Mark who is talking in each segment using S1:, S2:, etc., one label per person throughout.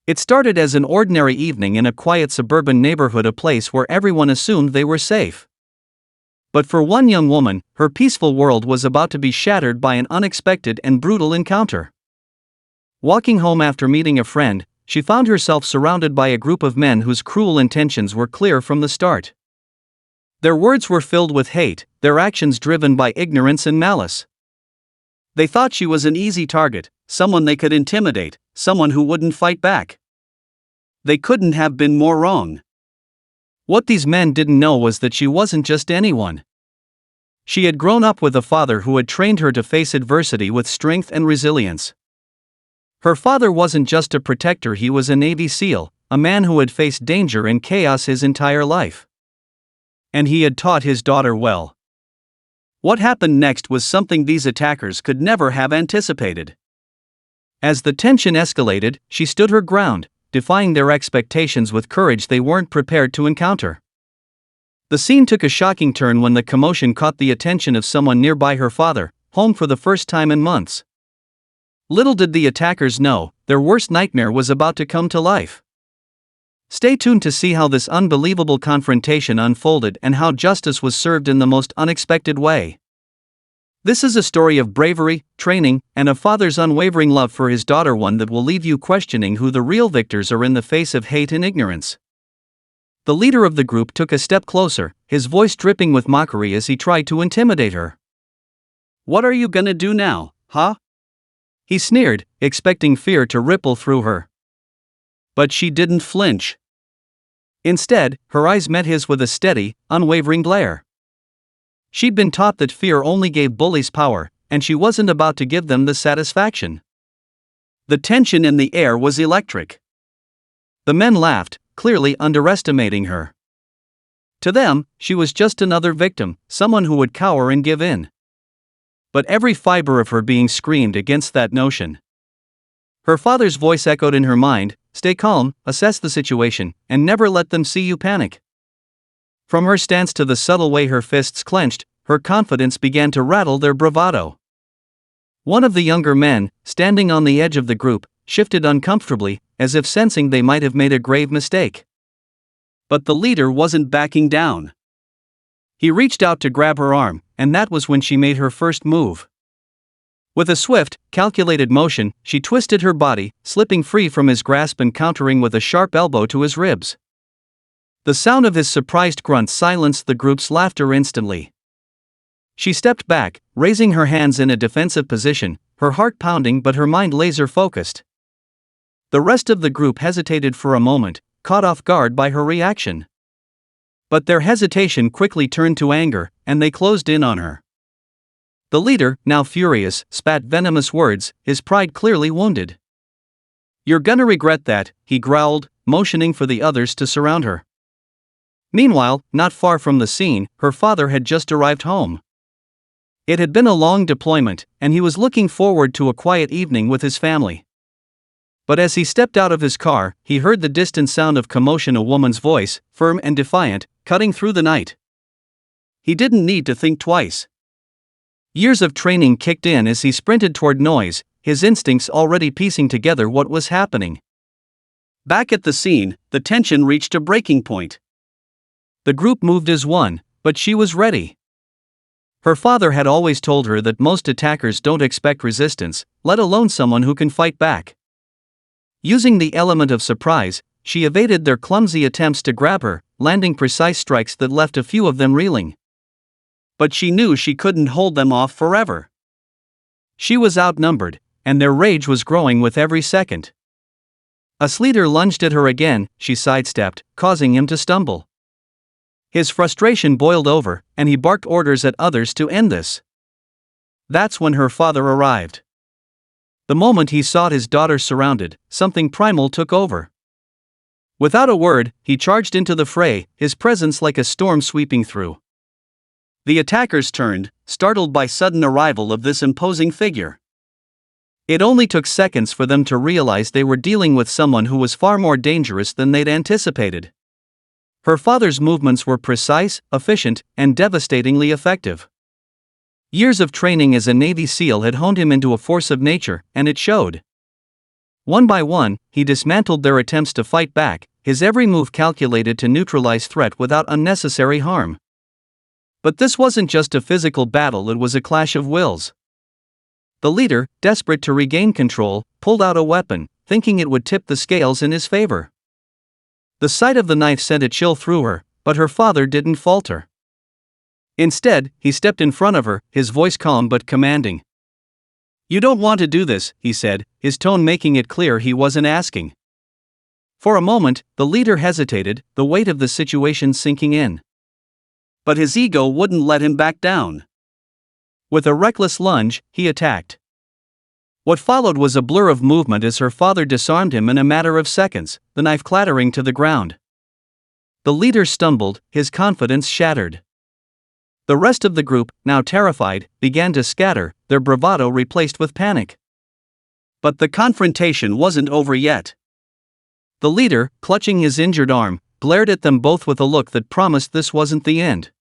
S1: It started as an ordinary evening in a quiet suburban neighborhood, a place where everyone assumed they were safe. But for one young woman, her peaceful world was about to be shattered by an unexpected and brutal encounter. Walking home after meeting a friend, she found herself surrounded by a group of men whose cruel intentions were clear from the start. Their words were filled with hate, their actions driven by ignorance and malice. They thought she was an easy target, someone they could intimidate, someone who wouldn't fight back. They couldn't have been more wrong. What these men didn't know was that she wasn't just anyone. She had grown up with a father who had trained her to face adversity with strength and resilience. Her father wasn't just a protector, he was a Navy SEAL, a man who had faced danger and chaos his entire life. And he had taught his daughter well. What happened next was something these attackers could never have anticipated. As the tension escalated, she stood her ground, defying their expectations with courage they weren't prepared to encounter. The scene took a shocking turn when the commotion caught the attention of someone nearby, her father, home for the first time in months. Little did the attackers know, their worst nightmare was about to come to life. Stay tuned to see how this unbelievable confrontation unfolded and how justice was served in the most unexpected way. This is a story of bravery, training, and a father's unwavering love for his daughter, one that will leave you questioning who the real victors are in the face of hate and ignorance. The leader of the group took a step closer, his voice dripping with mockery as he tried to intimidate her. "What are you gonna do now, huh?" He sneered, expecting fear to ripple through her. But she didn't flinch. Instead, her eyes met his with a steady, unwavering glare. She'd been taught that fear only gave bullies power, and she wasn't about to give them the satisfaction. The tension in the air was electric. The men laughed, clearly underestimating her. To them, she was just another victim, someone who would cower and give in. But every fiber of her being screamed against that notion. Her father's voice echoed in her mind, "Stay calm, assess the situation, and never let them see you panic." From her stance to the subtle way her fists clenched, her confidence began to rattle their bravado. One of the younger men, standing on the edge of the group, shifted uncomfortably, as if sensing they might have made a grave mistake. But the leader wasn't backing down. He reached out to grab her arm, and that was when she made her first move. With a swift, calculated motion, she twisted her body, slipping free from his grasp and countering with a sharp elbow to his ribs. The sound of his surprised grunt silenced the group's laughter instantly. She stepped back, raising her hands in a defensive position, her heart pounding but her mind laser-focused. The rest of the group hesitated for a moment, caught off guard by her reaction. But their hesitation quickly turned to anger, and they closed in on her. The leader, now furious, spat venomous words, his pride clearly wounded. "You're gonna regret that," he growled, motioning for the others to surround her. Meanwhile, not far from the scene, her father had just arrived home. It had been a long deployment, and he was looking forward to a quiet evening with his family. But as he stepped out of his car, he heard the distant sound of commotion, a woman's voice, firm and defiant, cutting through the night. He didn't need to think twice. Years of training kicked in as he sprinted toward noise, his instincts already piecing together what was happening. Back at the scene, the tension reached a breaking point. The group moved as one, but she was ready. Her father had always told her that most attackers don't expect resistance, let alone someone who can fight back. Using the element of surprise, she evaded their clumsy attempts to grab her, landing precise strikes that left a few of them reeling. But she knew she couldn't hold them off forever. She was outnumbered, and their rage was growing with every second. As leader lunged at her again, she sidestepped, causing him to stumble. His frustration boiled over, and he barked orders at others to end this. That's when her father arrived. The moment he saw his daughter surrounded, something primal took over. Without a word, he charged into the fray, his presence like a storm sweeping through. The attackers turned, startled by sudden arrival of this imposing figure. It only took seconds for them to realize they were dealing with someone who was far more dangerous than they'd anticipated. Her father's movements were precise, efficient, and devastatingly effective. Years of training as a Navy SEAL had honed him into a force of nature, and it showed. One by one, he dismantled their attempts to fight back, his every move calculated to neutralize threat without unnecessary harm. But this wasn't just a physical battle, it was a clash of wills. The leader, desperate to regain control, pulled out a weapon, thinking it would tip the scales in his favor. The sight of the knife sent a chill through her, but her father didn't falter. Instead, he stepped in front of her, his voice calm but commanding. "You don't want to do this," he said, his tone making it clear he wasn't asking. For a moment, the leader hesitated, the weight of the situation sinking in. But his ego wouldn't let him back down. With a reckless lunge, he attacked. What followed was a blur of movement as her father disarmed him in a matter of seconds, the knife clattering to the ground. The leader stumbled, his confidence shattered. The rest of the group, now terrified, began to scatter, their bravado replaced with panic. But the confrontation wasn't over yet. The leader, clutching his injured arm, glared at them both with a look that promised this wasn't the end.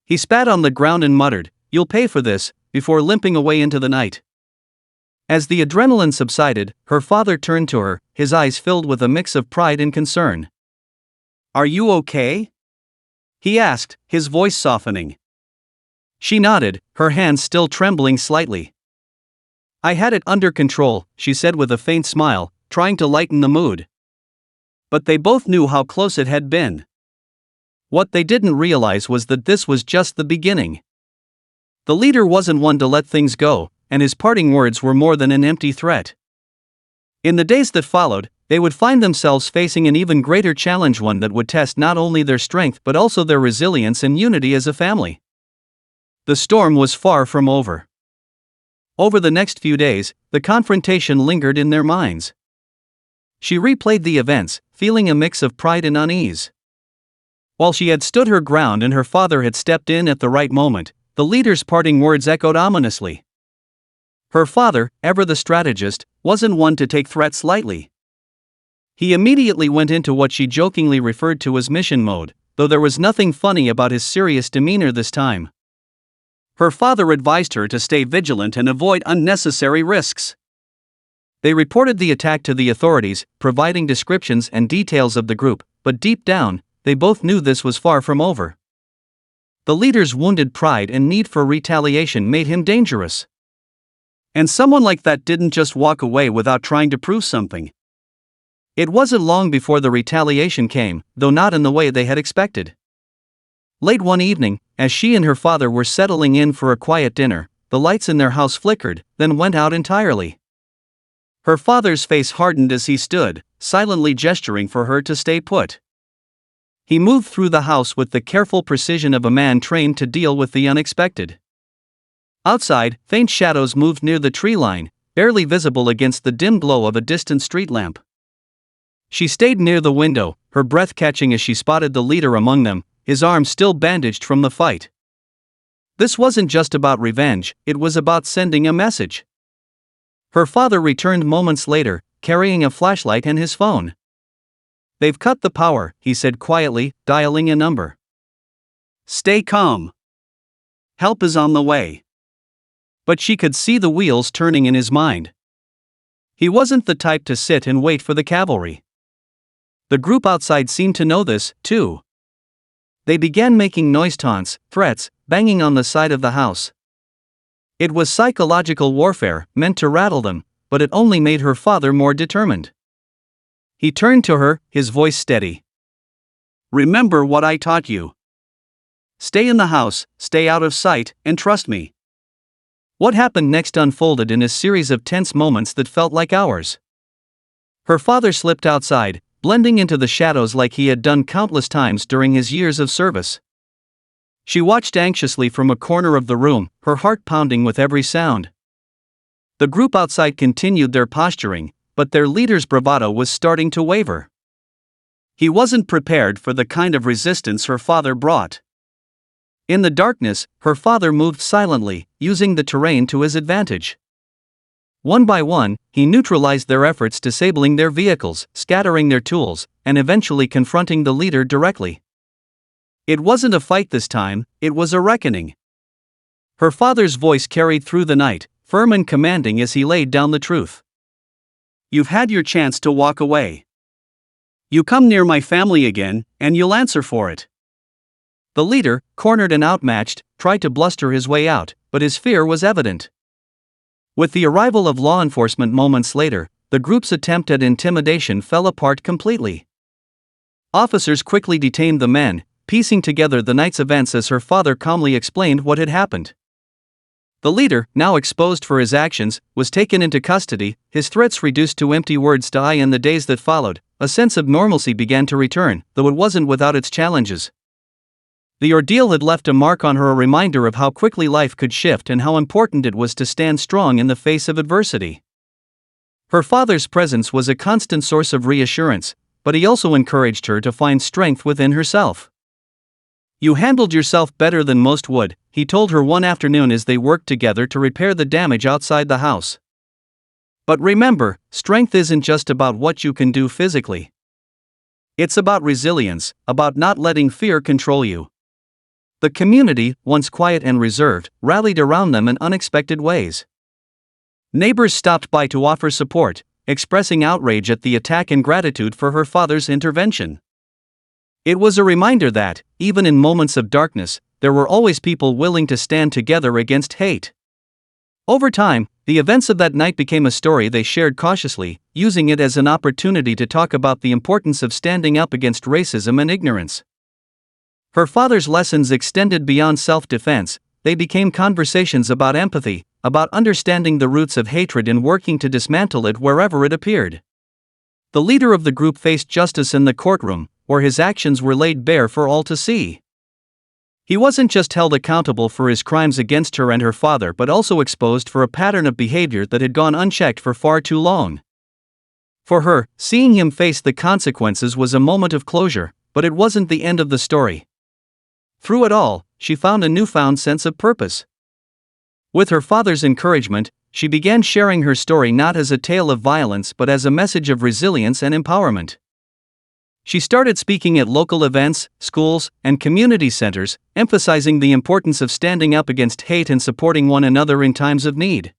S1: He spat on the ground and muttered, "You'll pay for this," before limping away into the night. As the adrenaline subsided, her father turned to her, his eyes filled with a mix of pride and concern. "Are you okay?" he asked, his voice softening. She nodded, her hands still trembling slightly. "I had it under control," she said with a faint smile, trying to lighten the mood. But they both knew how close it had been. What they didn't realize was that this was just the beginning. The leader wasn't one to let things go, and his parting words were more than an empty threat. In the days that followed, they would find themselves facing an even greater challenge, one that would test not only their strength but also their resilience and unity as a family. The storm was far from over. Over the next few days, the confrontation lingered in their minds. She replayed the events, feeling a mix of pride and unease. While she had stood her ground and her father had stepped in at the right moment, the leader's parting words echoed ominously. Her father, ever the strategist, wasn't one to take threats lightly. He immediately went into what she jokingly referred to as mission mode, though there was nothing funny about his serious demeanor this time. Her father advised her to stay vigilant and avoid unnecessary risks. They reported the attack to the authorities, providing descriptions and details of the group, but deep down, they both knew this was far from over. The leader's wounded pride and need for retaliation made him dangerous. And someone like that didn't just walk away without trying to prove something. It wasn't long before the retaliation came, though not in the way they had expected. Late one evening, as she and her father were settling in for a quiet dinner, the lights in their house flickered, then went out entirely. Her father's face hardened as he stood, silently gesturing for her to stay put. He moved through the house with the careful precision of a man trained to deal with the unexpected. Outside, faint shadows moved near the tree line, barely visible against the dim glow of a distant street lamp. She stayed near the window, her breath catching as she spotted the leader among them, his arm still bandaged from the fight. This wasn't just about revenge, it was about sending a message. Her father returned moments later, carrying a flashlight and his phone. "They've cut the power," he said quietly, dialing a number. "Stay calm. Help is on the way." But she could see the wheels turning in his mind. He wasn't the type to sit and wait for the cavalry. The group outside seemed to know this, too. They began making noise, taunts, threats, banging on the side of the house. It was psychological warfare, meant to rattle them, but it only made her father more determined. He turned to her, his voice steady. "Remember what I taught you. Stay in the house, stay out of sight, and trust me." What happened next unfolded in a series of tense moments that felt like hours. Her father slipped outside, blending into the shadows like he had done countless times during his years of service. She watched anxiously from a corner of the room, her heart pounding with every sound. The group outside continued their posturing, but their leader's bravado was starting to waver. He wasn't prepared for the kind of resistance her father brought. In the darkness, her father moved silently, using the terrain to his advantage. One by one, he neutralized their efforts, disabling their vehicles, scattering their tools, and eventually confronting the leader directly. It wasn't a fight this time, it was a reckoning. Her father's voice carried through the night, firm and commanding as he laid down the truth.
S2: You've had your chance to walk away. You come near my family again, and you'll answer for it.
S1: The leader, cornered and outmatched, tried to bluster his way out, but his fear was evident. With the arrival of law enforcement moments later, the group's attempt at intimidation fell apart completely. Officers quickly detained the men, piecing together the night's events as her father calmly explained what had happened. The leader, now exposed for his actions, was taken into custody, his threats reduced to empty words. In the days that followed, a sense of normalcy began to return, though it wasn't without its challenges. The ordeal had left a mark on her, a reminder of how quickly life could shift and how important it was to stand strong in the face of adversity. Her father's presence was a constant source of reassurance, but he also encouraged her to find strength within herself. "You handled yourself better than most would," he told her one afternoon as they worked together to repair the damage outside the house. "But remember, strength isn't just about what you can do physically. It's about resilience, about not letting fear control you." The community, once quiet and reserved, rallied around them in unexpected ways. Neighbors stopped by to offer support, expressing outrage at the attack and gratitude for her father's intervention. It was a reminder that, even in moments of darkness, there were always people willing to stand together against hate. Over time, the events of that night became a story they shared cautiously, using it as an opportunity to talk about the importance of standing up against racism and ignorance. Her father's lessons extended beyond self-defense. They became conversations about empathy, about understanding the roots of hatred and working to dismantle it wherever it appeared. The leader of the group faced justice in the courtroom, where his actions were laid bare for all to see. He wasn't just held accountable for his crimes against her and her father, but also exposed for a pattern of behavior that had gone unchecked for far too long. For her, seeing him face the consequences was a moment of closure, but it wasn't the end of the story. Through it all, she found a newfound sense of purpose. With her father's encouragement, she began sharing her story not as a tale of violence but as a message of resilience and empowerment. She started speaking at local events, schools, and community centers, emphasizing the importance of standing up against hate and supporting one another in times of need.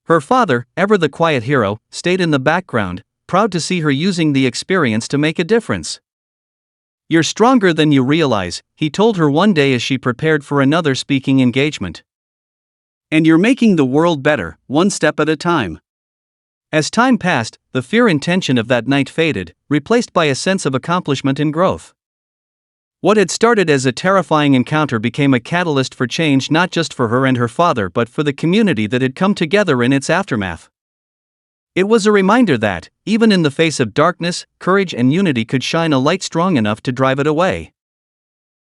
S1: Her father, ever the quiet hero, stayed in the background, proud to see her using the experience to make a difference. "You're stronger than you realize," he told her one day as she prepared for another speaking engagement. "And you're making the world better, one step at a time." As time passed, the fear and tension of that night faded, replaced by a sense of accomplishment and growth. What had started as a terrifying encounter became a catalyst for change, not just for her and her father but for the community that had come together in its aftermath. It was a reminder that, even in the face of darkness, courage and unity could shine a light strong enough to drive it away.